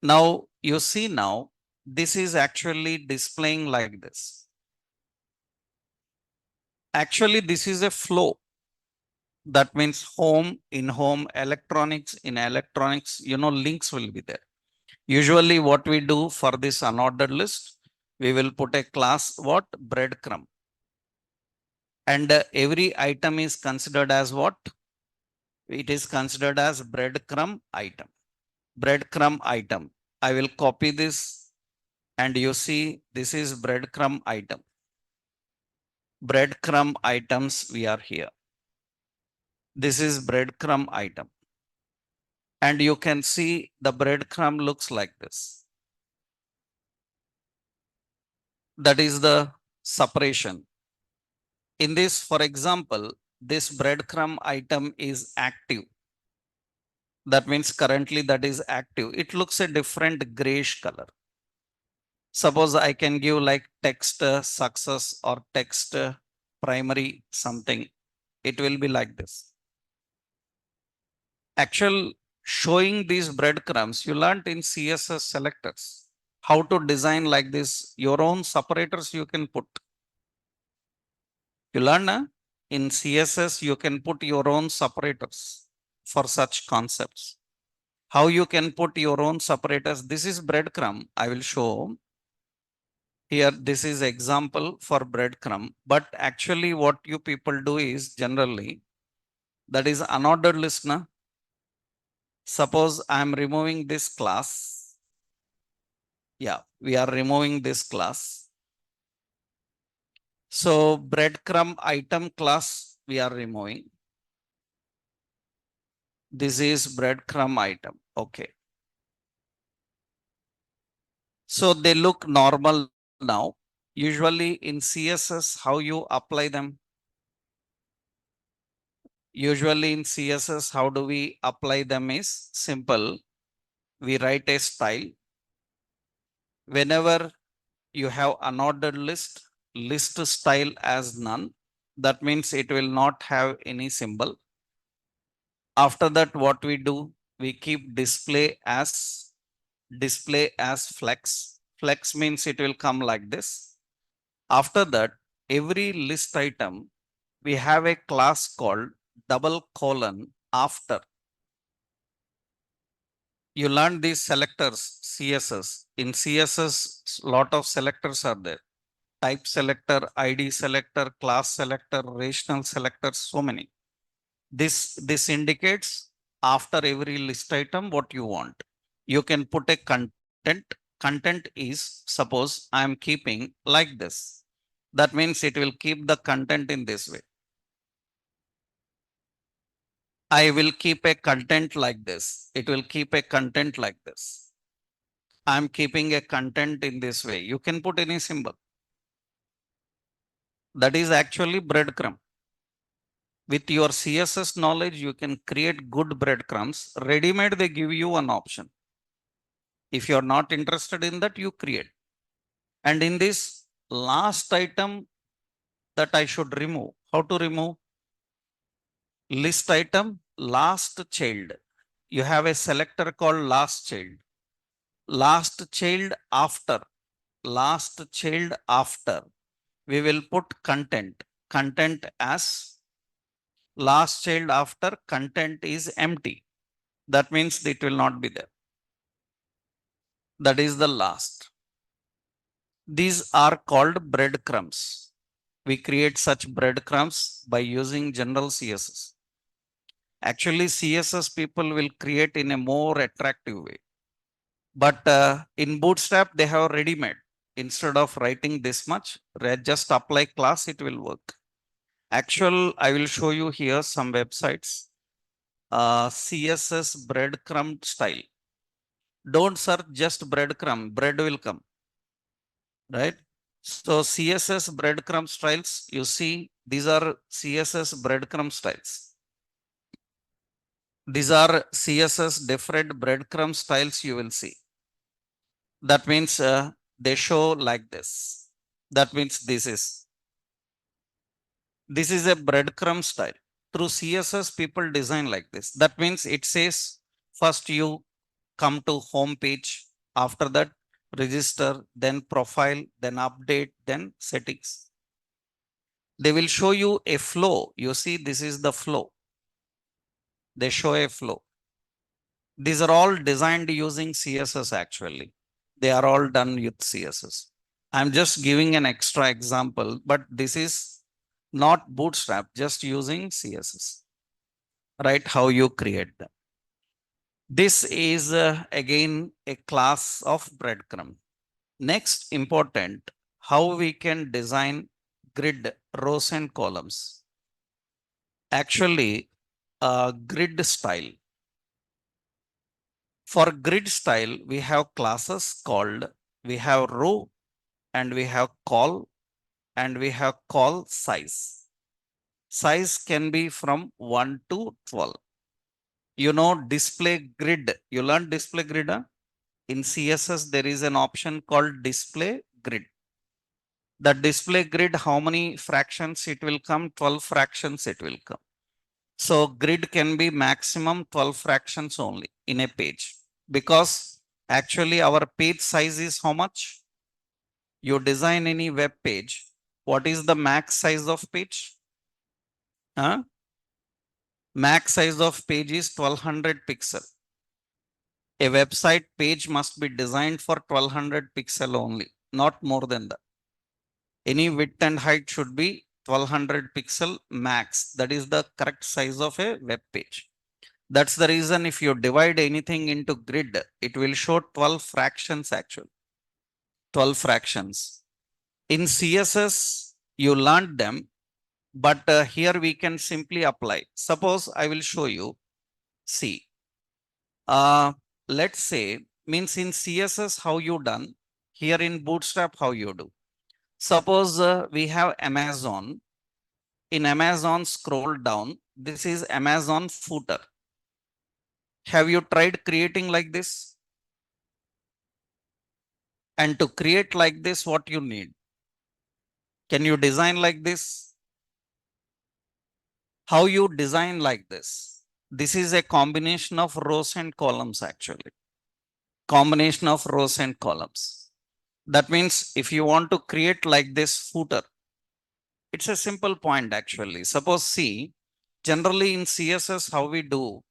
Now you see now, this is actually displaying like this. Actually, this is a flow. That means home, in home, electronics, in electronics, you know, links will be there. Usually what we do for this unordered list, we will put a class, what? Breadcrumb. And every item is considered as what? It is considered as breadcrumb item. Breadcrumb item. I will copy this and you see this is breadcrumb item. Breadcrumb items we are here. This is breadcrumb item. And you can see the breadcrumb looks like this. That is the separation. In this, for example, this breadcrumb item is active. That means currently that is active. It looks a different grayish color. Suppose I can give like text success or text primary something. It will be like this. Actual showing these breadcrumbs, you learned in CSS selectors. How to design like this, your own separators you can put. You learn in CSS, you can put your own separators for such concepts. How you can put your own separators. This is breadcrumb. I will show here. This is example for breadcrumb. But actually what you people do is generally that is unordered listener. Suppose I am removing this class. Yeah, we are removing this class. So breadcrumb item class we are removing. This is breadcrumb item. Okay. So they look normal now. Usually in CSS, how you apply them? Usually in CSS, how do we apply them is simple. We write a style. Whenever you have unordered list, list style as none. That means it will not have any symbol. After that, what we do, we keep display as flex. Flex means it will come like this. After that, every list item, we have a class called double colon after. You learn these selectors, CSS. In CSS, lot of selectors are there. Type selector, ID selector, class selector, relational selector, so many. This indicates after every list item what you want. You can put a content. Content is, suppose I am keeping like this. That means it will keep the content in this way. I will keep a content like this. It will keep a content like this. I'm keeping a content in this way. You can put any symbol. That is actually breadcrumb. With your CSS knowledge, you can create good breadcrumbs. Ready-made, they give you an option. If you're not interested in that, you create. And in this last item that I should remove, how to remove? List item, last child. You have a selector called last child. Last child after. Last child after. We will put content. Content as last child after content is empty. That means it will not be there. That is the last. These are called breadcrumbs. We create such breadcrumbs by using general CSS. Actually, CSS people will create in a more attractive way. But in Bootstrap, they have ready-made. Instead of writing this much, just apply class, it will work. I will show you here some websites. CSS breadcrumb style. Don't search just breadcrumb, bread will come, right? So CSS breadcrumb styles, you see, these are CSS breadcrumb styles. These are CSS different breadcrumb styles you will see. That means they show like this. That means this is a breadcrumb style. Through CSS, people design like this. That means it says first you come to home page, after that register, then profile, then update, then settings. They will show you a flow. You see, this is the flow. They show a flow. These are all designed using CSS actually. They are all done with CSS. I'm just giving an extra example, but this is not Bootstrap, just using CSS, right? How you create them. This is again a class of breadcrumb. Next important, how we can design grid rows and columns. Actually, grid style. For grid style, we have classes called, we have row and we have call and we have call size. Size can be from 1 to 12. You know, display grid. You learned display grid, huh? In CSS, there is an option called display grid. The display grid, how many fractions it will come? 12 fractions it will come. So grid can be maximum 12 fractions only in a page, because actually our page size is how much? You design any web page, what is the max size of page? Huh? Max size of page is 1200 pixel. A website page must be designed for 1200 pixel only, not more than that. Any width and height should be 1200 pixel max. That is the correct size of a web page. That's the reason if you divide anything into grid, it will show 12 fractions actually. 12 fractions. In CSS, you learned them, but here we can simply apply. Suppose I will show you. See, let's say, means in CSS how you done, here in Bootstrap how you do. Suppose we have Amazon. In Amazon, scroll down. This is Amazon footer. Have you tried creating like this? And to create like this, what you need? Can you design like this? How you design like this? This is a combination of rows and columns actually. Combination of rows and columns. That means if you want to create like this footer, it's a simple point actually. Suppose see, generally in CSS how we do,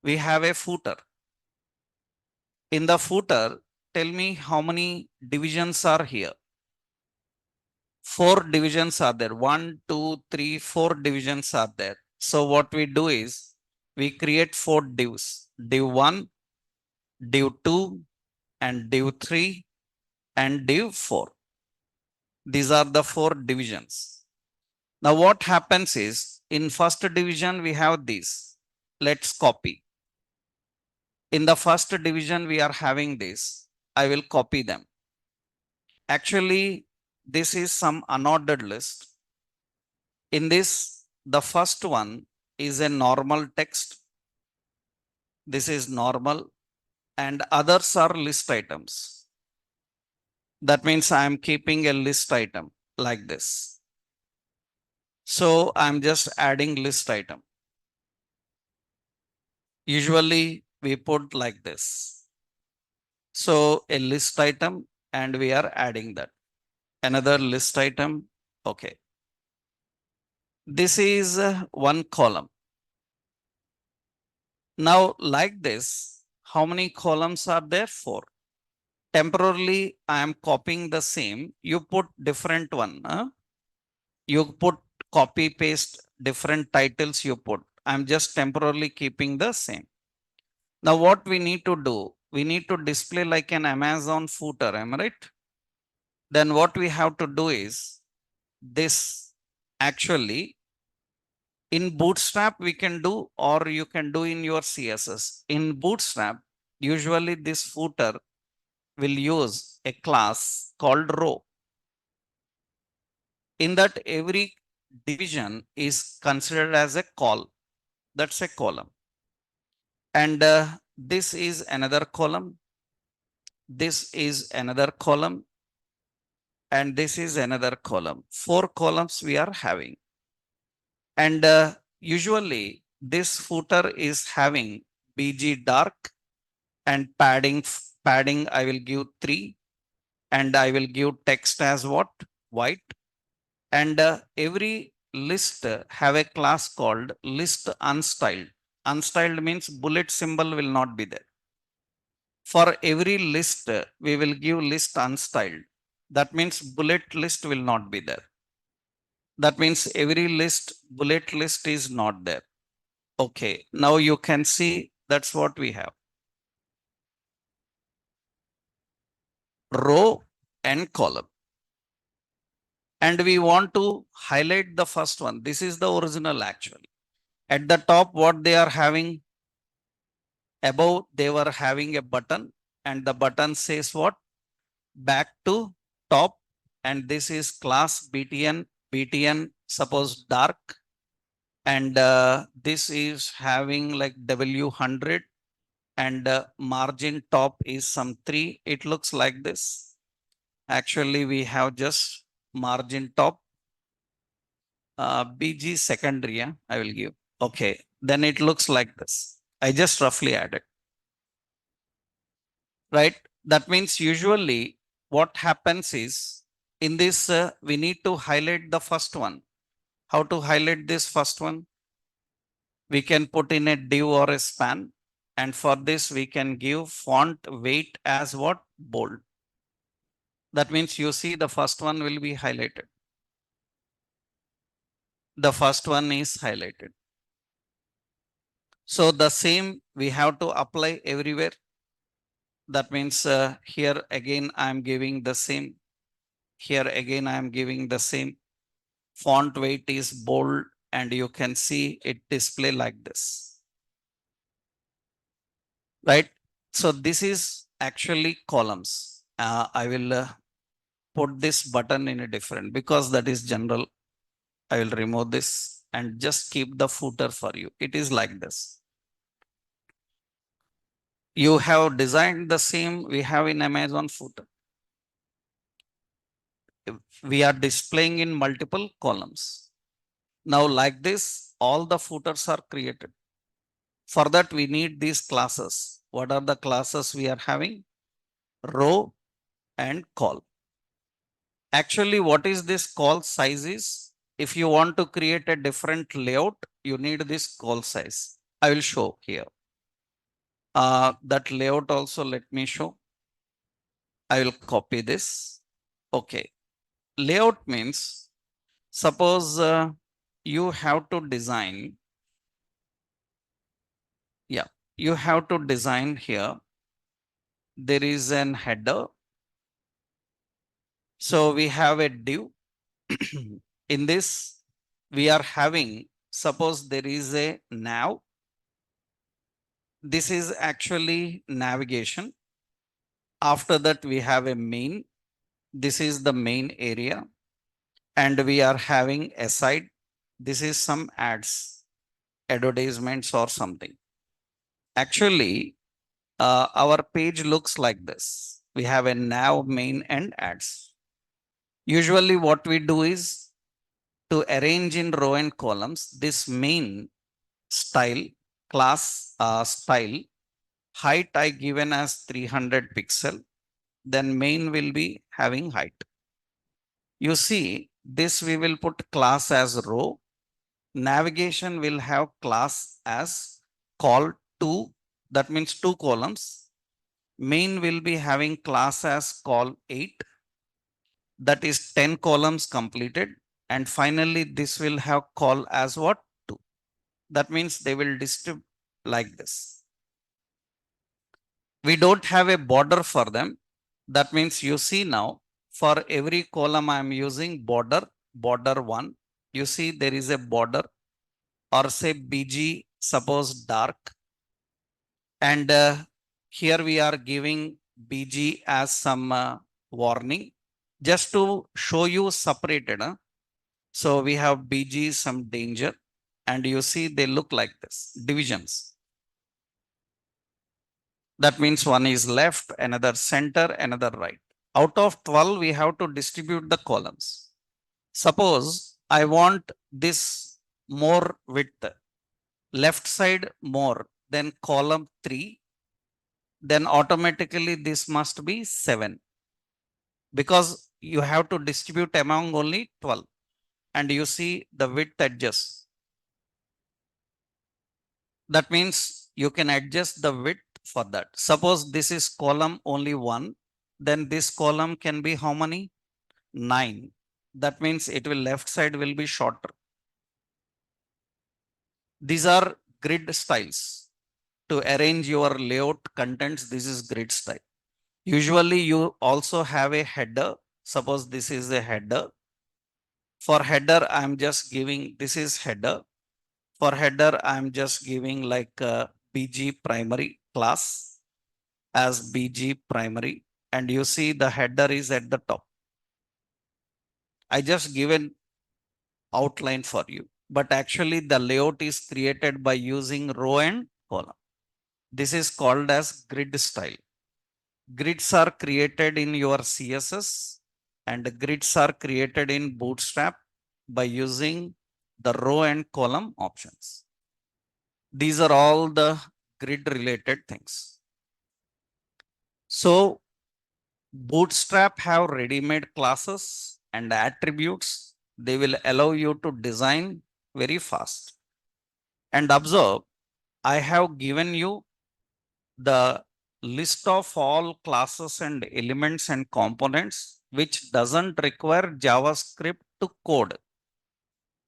we have a footer. In the footer, tell me how many divisions are here. 4 divisions are there. 1, 2, 3, 4 divisions are there. So what we do is we create 4 divs. Div 1, div 2, and div 3, and div 4. These are the 4 divisions. Now what happens is in first division we have these. Let's copy. In the first division we are having this. I will copy them. Actually, this is some unordered list. In this, the first one is a normal text. This is normal, and others are list items. That means I am keeping a list item like this. So I'm just adding list item. Usually we put like this. So a list item, and we are adding that. Another list item. Okay. This is one column. Now like this, how many columns are there? 4. Temporarily, I am copying the same. You put different one. You put copy paste different titles you put. I'm just temporarily keeping the same. Now what we need to do? We need to display like an Amazon footer. Am I right? Then what we have to do is this actually in Bootstrap we can do, or you can do in your CSS. In Bootstrap, usually this footer will use a class called row. In that every division is considered as a call. That's a column. And this is another column. This is another column. And this is another column. 4 columns we are having. And usually this footer is having BG dark and padding I will give 3, and I will give text as what? White. And every list have a class called list unstyled. Unstyled means bullet symbol will not be there. For every list, we will give list unstyled. That means bullet list will not be there. That means every list, bullet list is not there. Okay, now you can see that's what we have. Row and column. And we want to highlight the first one. This is the original actually. At the top, what they are having? Above, they were having a button, and the button says what? Back to top. And this is class BTN, suppose dark. And this is having like W100 and margin top is some 3. It looks like this. Actually, we have just margin top, BG secondary. Yeah, I will give. Okay, then it looks like this. I just roughly added, right? That means usually what happens is in this, we need to highlight the first one. How to highlight this first one? We can put in a div or a span. And for this, we can give font weight as what? Bold. That means you see the first one will be highlighted. The first one is highlighted. So the same we have to apply everywhere. That means here again, I'm giving the same. Here again, I'm giving the same. Font weight is bold and you can see it display like this. Right? So this is actually columns. I will put this button in a different because that is general. I will remove this and just keep the footer for you. It is like this. You have designed the same we have in Amazon footer. We are displaying in multiple columns. Now like this, all the footers are created. For that, we need these classes. What are the classes we are having? Row and call. Actually, what is this call size is? If you want to create a different layout, you need this call size. I will show here. That layout also let me show. I will copy this. Okay. Layout means suppose you have to design. Yeah, you have to design here. There is an header. So we have a div. In this, we are having, suppose there is a nav. This is actually navigation. After that, we have a main. This is the main area. And we are having a side. This is some ads, advertisements or something. Actually, our page looks like this. We have a nav, main and ads. Usually what we do is to arrange in row and columns, this main style, class style, height I given as 300 pixel, then main will be having height. You see, this we will put class as row. Navigation will have class as call to, that means 2 columns. Main will be having class as call 8, that is 10 columns completed. And finally, this will have call as what? 2. That means they will distribute like this. We don't have a border for them. That means you see now, for every column I am using border 1. You see there is a border, or say BG, suppose dark. And here we are giving BG as some warning, just to show you separated. So we have BG, some danger, and you see they look like this, divisions. That means one is left, another center, another right. Out of 12, we have to distribute the columns. Suppose I want this more width, left side more than column 3, then automatically this must be 7, because you have to distribute among only 12. And you see the width adjusts. That means you can adjust the width for that. Suppose this is column only 1, then this column can be how many? 9. That means it will left side will be shorter. These are grid styles. To arrange your layout contents, this is grid style. Usually you also have a header. Suppose this is a header. For header, I'm just giving, this is header. For header, I'm just giving like a BG primary class as BG primary. And you see the header is at the top. I just given outline for you. but actually the layout is created by using row and column. This is called as grid style. Grids are created in your CSS and grids are created in Bootstrap by using the row and column options. These are all the grid related things. So Bootstrap have ready-made classes and attributes. They will allow you to design very fast. And observe, I have given you the list of all classes and elements and components which doesn't require JavaScript to code.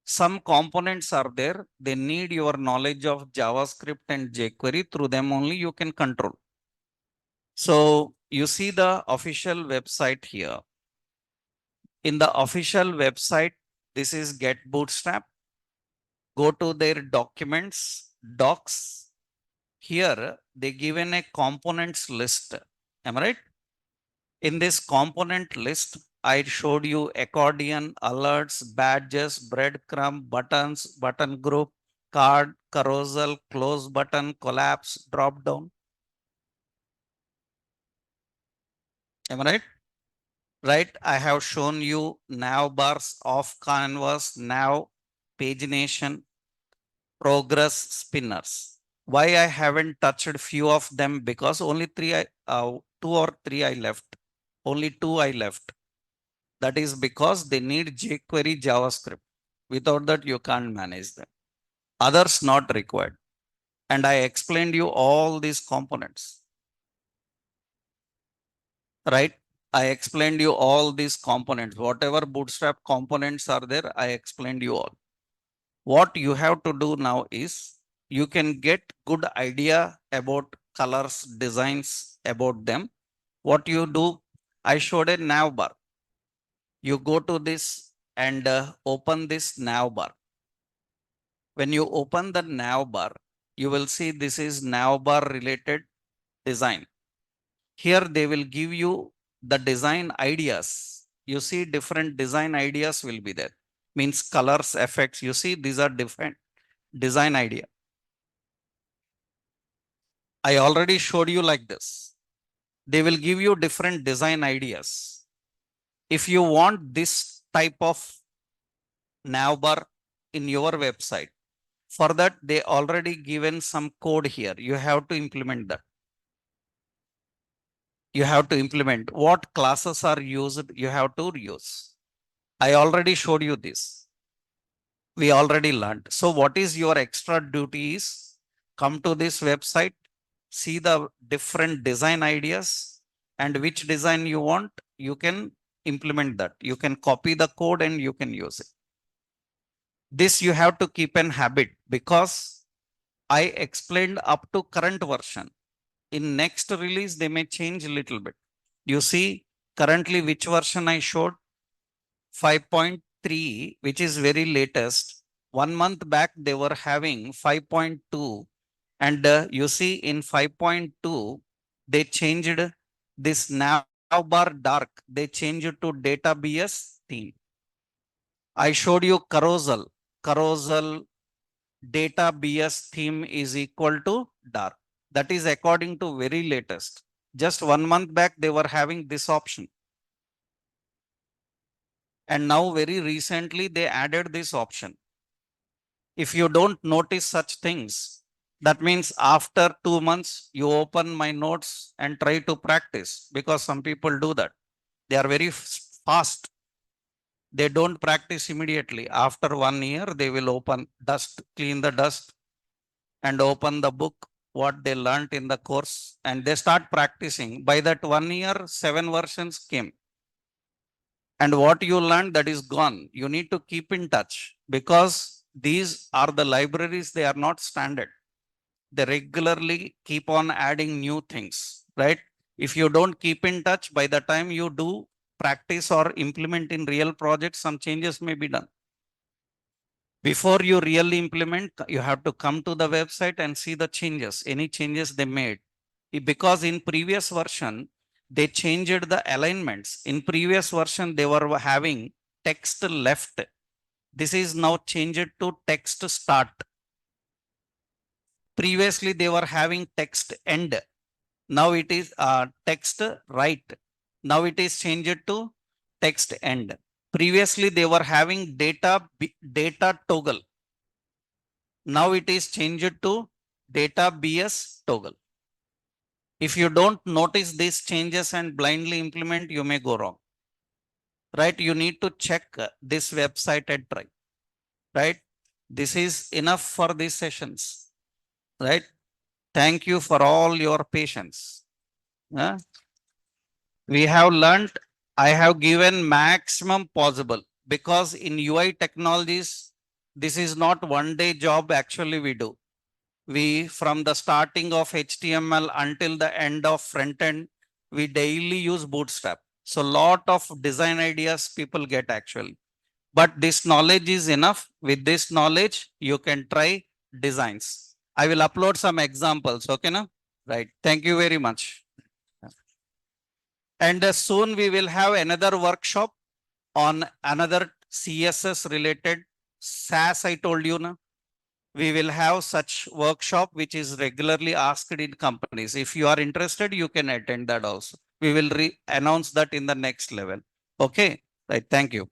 Some components are there, they need your knowledge of JavaScript and jQuery. Through them only you can control. So you see the official website here. In the official website, this is Get Bootstrap. Go to their documents, docs. Here they given a components list. Am I right? In this component list, I showed you accordion, alerts, badges, breadcrumb, buttons, button group, card, carousel, close button, collapse, drop down. Am I right? Right, I have shown you nav bars, off canvas, nav, pagination, progress, spinners. Why I haven't touched few of them? Because only two or three I left. Only two I left. That is because they need jQuery JavaScript. Without that, you can't manage them. Others not required. And I explained you all these components. Right? I explained you all these components. Whatever Bootstrap components are there, I explained you all. What you have to do now is you can get good idea about colors, designs about them. What you do, I showed a nav bar. You go to this and open this nav bar. When you open the nav bar, you will see this is nav bar related design. Here they will give you the design ideas. You see different design ideas will be there. Means colors, effects. You see these are different design idea. I already showed you like this. They will give you different design ideas. If you want this type of nav bar in your website, for that they already given some code here. You have to implement that. You have to implement what classes are used. You have to use. I already showed you this. We already learned. So what is your extra duty is come to this website, see the different design ideas and which design you want, you can implement that. You can copy the code and you can use it. This you have to keep an habit because I explained up to current version. In next release, they may change a little bit. You see currently which version I showed? 5.3, which is very latest. 1 month back, they were having 5.2. And you see in 5.2, they changed this nav bar dark. They changed it to database theme. I showed you carousel. Carousel database theme is equal to dark. That is according to very latest. Just 1 month back, they were having this option. And now very recently, they added this option. If you don't notice such things, that means after 2 months, you open my notes and try to practice because some people do that. They are very fast. They don't practice immediately. After 1 year, they will open dust, clean the dust and open the book, what they learned in the course, and they start practicing. By that 1 year, 7 versions came. And what you learned, that is gone. You need to keep in touch because these are the libraries, they are not standard. They regularly keep on adding new things, right? If you don't keep in touch, by the time you do practice or implement in real projects, some changes may be done. Before you really implement, you have to come to the website and see the changes, any changes they made. Because in previous version, they changed the alignments. In previous version, they were having text left. This is now changed to text start. Previously, they were having text end. Now it is text write. Now it is changed to text end. Previously, they were having data toggle. Now it is changed to data BS toggle. If you don't notice these changes and blindly implement, you may go wrong. Right? You need to check this website and try. Right? This is enough for these sessions. Right? Thank you for all your patience. We have learned, I have given maximum possible, because in UI technologies, this is not one day job actually we do. We, from the starting of HTML until the end of front end, we daily use Bootstrap. So lot of design ideas people get actually. But this knowledge is enough. With this knowledge, you can try designs. I will upload some examples. Okay, na? Right. Thank you very much. And soon we will have another workshop on another CSS related SaaS. I told you na. We will have such workshop which is regularly asked in companies. If you are interested, you can attend that also. We will announce that in the next level. Okay. Right. Thank you.